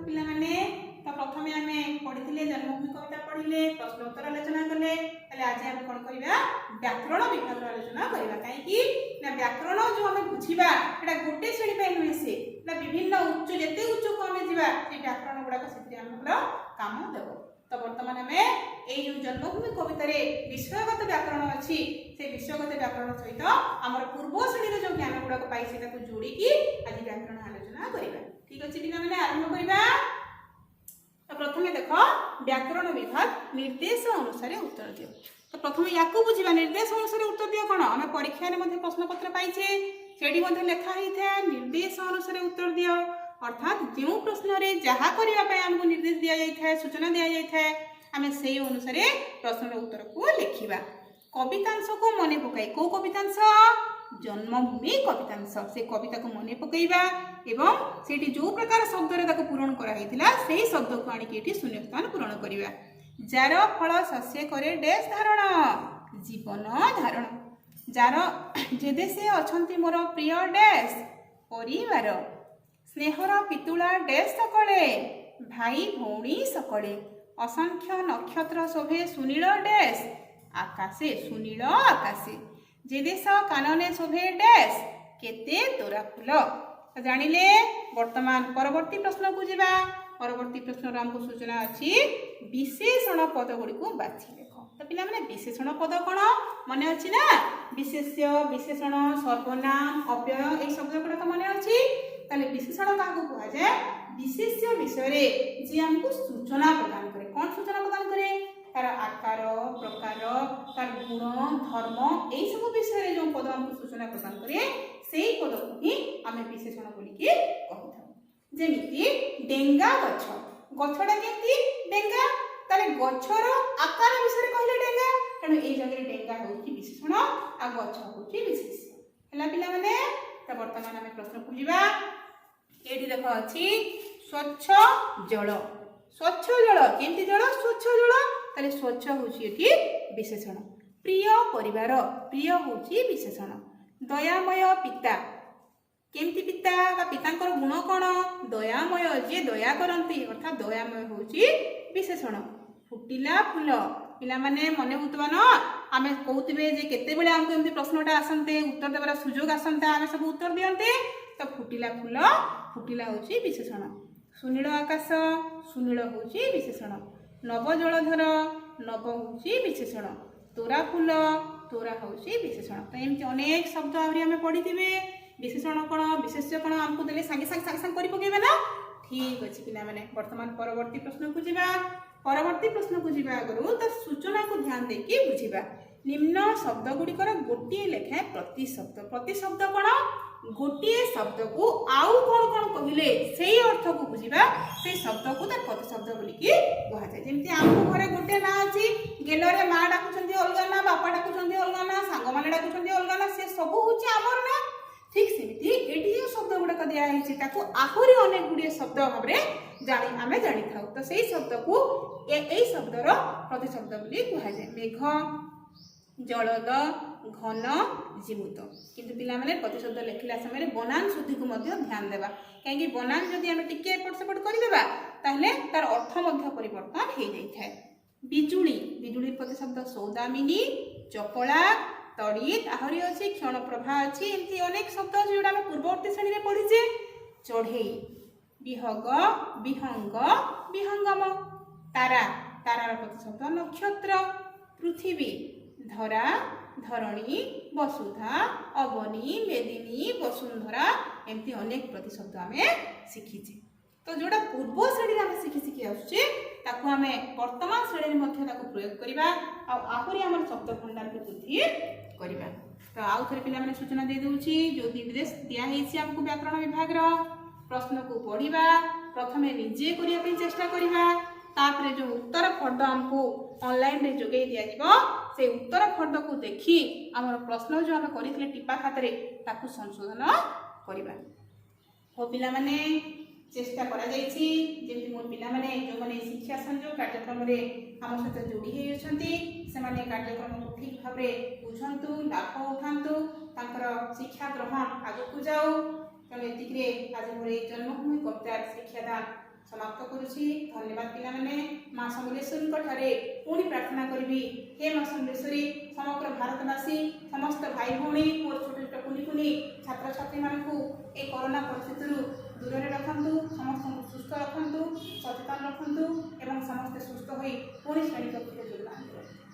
पिला माने तो प्रथम आम पढ़ी जन्मभूमि कविता पढ़ले प्रश्नोत्तर आलोचना कले आज आम कौन करवा व्याकरण विभाग आलोचना करवा कहीं व्याकरण जो आम बुझा एटा गोटे श्रेणी नुहे से विभिन्न उच्च जिते उच्च को आम जा व्याकरण गुड़ाक से काम देव। तो बर्तमान आम ये जन्मभूमि कवितार विषयगत व्याकरण अच्छी से विषयगत व्याकरण सहित आम पूर्व श्रेणी जो ज्ञान गुड़ाक पाई से जोड़िकी आज व्याकरण आलोचना करवा। ठीक अच्छे पिला मैंने आरंभ करवा। तो प्रथम देख व्याकरण विभाग निर्देश अनुसार उत्तर दियो। तो प्रथम या बुझा निर्देश अनुसार उत्तर दियो कौन आम परीक्षा प्रश्नपत्र पाइचे से लिखा होता है निर्देश अनुसार उत्तर दियो अर्थात जो प्रश्न रे जहाँ करने आमको निर्देश दि जाए सूचना दि जाए आम से अनुसार प्रश्न उत्तर को लिखा। कवितांश को मन पकाई कौ कवितांश जन्मभूमि कवितांश से कविता को मन पकईवा एवं से जो प्रकार शब्द पूरण कराई शब्द को आनिकी शून्य स्थान पूरण करवा। जार फल शस्य करे डैश धारण जीवन धारण जार जे देशे अछंती मोर प्रिय डैश परिवार स्नेहर पितुला डैश सकले भाई भौणी सकले असंख्य नक्षत्र शोभे सुनील डैश आकाशे सुनील आकाशे जे देश कानने शोभे डैश केते तोरा फूल। तो जानिले वर्तमान परवर्ती प्रश्न को जीवा। परवर्ती प्रश्न आमको सूचना अच्छी विशेषण पद गुड़ी को बाछि लेख। तो पिला माने विशेषण पद कौन मन अच्छी ना विशेष्य विशेषण सर्वनाम अव्यय ये शब्द गुड़ाक मन अच्छी ताले विशेषण क्या कह जाए विशेष्य विषय जी आमको सूचना प्रदान करे। कौन सूचना प्रदान करे तार आकार प्रकार तार गुण धर्म यही सब विषय जो पद आमको सूचना प्रदान करे से पद को ही आम विशेषण बोलिकी कही जमीती डेंगा गछ गछटा केमती डेंगा ताले गछर आकार विषय कहले डेंगा तेणु ये जगह डेंगा होची विशेषण आ गछ होची विशेष्य हला पिला माने। तो वर्तमान आम प्रश्न को जीवा। एठी देख अछि स्वच्छ जल स्वच्छ जल केमती जल स्वच्छ जल ताले स्वच्छ होची एठी विशेषण। प्रिय परिवार प्रिय होची विशेषण। दयामय पिता केमती पिता बा पितांकर गुण कौन दयामय जे दया करती अर्थात दयामय होची विशेषण। फुटिला फूल पिला माने मने होतबा न आमे कहउतबे जे केते बेले हमको एमती प्रश्नटा आसंते उत्तर देबार सुयोग आसंता आमे सब उत्तर दियंते। तो फुटिला फूल फुटिला होची विशेषण। सुनील आकाश सुनील होची विशेषण। नव जलधर नव होची विशेषण। तोरा फूल तोरा होची विशेषण। तो एमती अनेक शब्द आहुरी आमे पढ़िथिबे विशेषण कौन विशेष्य कौन आमको देले सांगे सांगे कर पकेबे ना। ठीक अच्छे पिला माने वर्तमान परवर्ती प्रश्न को जीवा। परवर्ती प्रश्न को जीवा आगु तो सूचना को ध्यान देकी बुझिबा। निम्न शब्द गुड़िकर गोटे लेखाएं प्रति शब्द कौन गोटे शब्द को आउ कौन कौन कहले से अर्थ को बुझिबा से शब्द को तार प्रति शब्द बोलिकी कह जाए। जमती आमको घरे गोटे ना अच्छी गेलरे माँ डाकुचंती अलगा ना बापा डाकुचंती अलगा ना सांग माने डाकुचंती अलगा ना से सब होची आमर ना। ठीक सेमती एटी जो शब्द गुड़ाक दिखाई आहरी अनेक गुड़िए शब्द भाव में आम जानी था। तो से शब्द को यही शब्दर प्रतिशब्द बोली कहुए मेघ जलद घन जीमुत। किंतु पिला माने प्रतिशब्द लिखला समय बनान शुद्धि को ध्यान देवा कहीं बनान जदि आम टिके एपट सेपट करदेबा ताहले तार अर्थ परिवर्तन हो जाए। बिजुली बिजुली प्रतिशब्द सौदामिनी चपला तड़ित आहरी अच्छी क्षण प्रभा अच्छी एमती अनेक शब्द अच्छे जोड़ा आम पूर्ववर्ती श्रेणी में पढ़ीचे। चढ़ई विहग विहंग विहंगम। तारा तारार प्रतिशब्द नक्षत्र। पृथ्वी धरा धरणी वसुधा अवनी मेदिनी वसुंधरा एमती अनेक प्रतिशब्द आम शिखीचे। तो जोड़ा पूर्व श्रेणी आम शिखी शिखी आसुचे ताकू आम वर्तमान श्रेणी में प्रयोग करवा आहरी आम शब्द भंडार को वृद्धि करवा। तो आउ थे पिला माने सूचना दे दूची जो निर्देश दिखाई आमको व्याकरण विभाग प्रश्न को पढ़ा प्रथम निजे करने चेष्टा करवा तापर जो उत्तर फर्द आमको ऑनलाइन रे जोगे दिया से उत्तर फर्द को देखी आम प्रश्न जो आम करते टिपा खातर ताकू संशोधन करवा। हो पिला माने चेष्टा करा जायछि जेमति मोर पिला माने जो माने शिक्षा संयोग कार्यक्रम रे हम सहित जोड़ी हे अछंती से माने कार्यक्रम को ठीक भाव में बुझंतु लाभ उठांतु तांकर शिक्षा ग्रहण आगु को जाऊ। तेणु एतिक आज मोर जन्मभूमि कवितार शिक्षादान समाप्त करुछि। धन्यवाद पिलामाने। माँ समलेश्वरी ठारे पुणी प्रार्थना करी, हे माँ समलेश्वरी समग्र भारतवासी समस्त भाई भौणी मोर छोट छोट कुनि कुनि छात्र छात्री मानकु ए कोरोना परिस्थिति दूर रखंतु, समस्त सुस्थ रखंतु, सचेतन रखंतु एवं समस्त सुस्थ होई पुणी श्रेणी कक्षे जोगदान करंतु।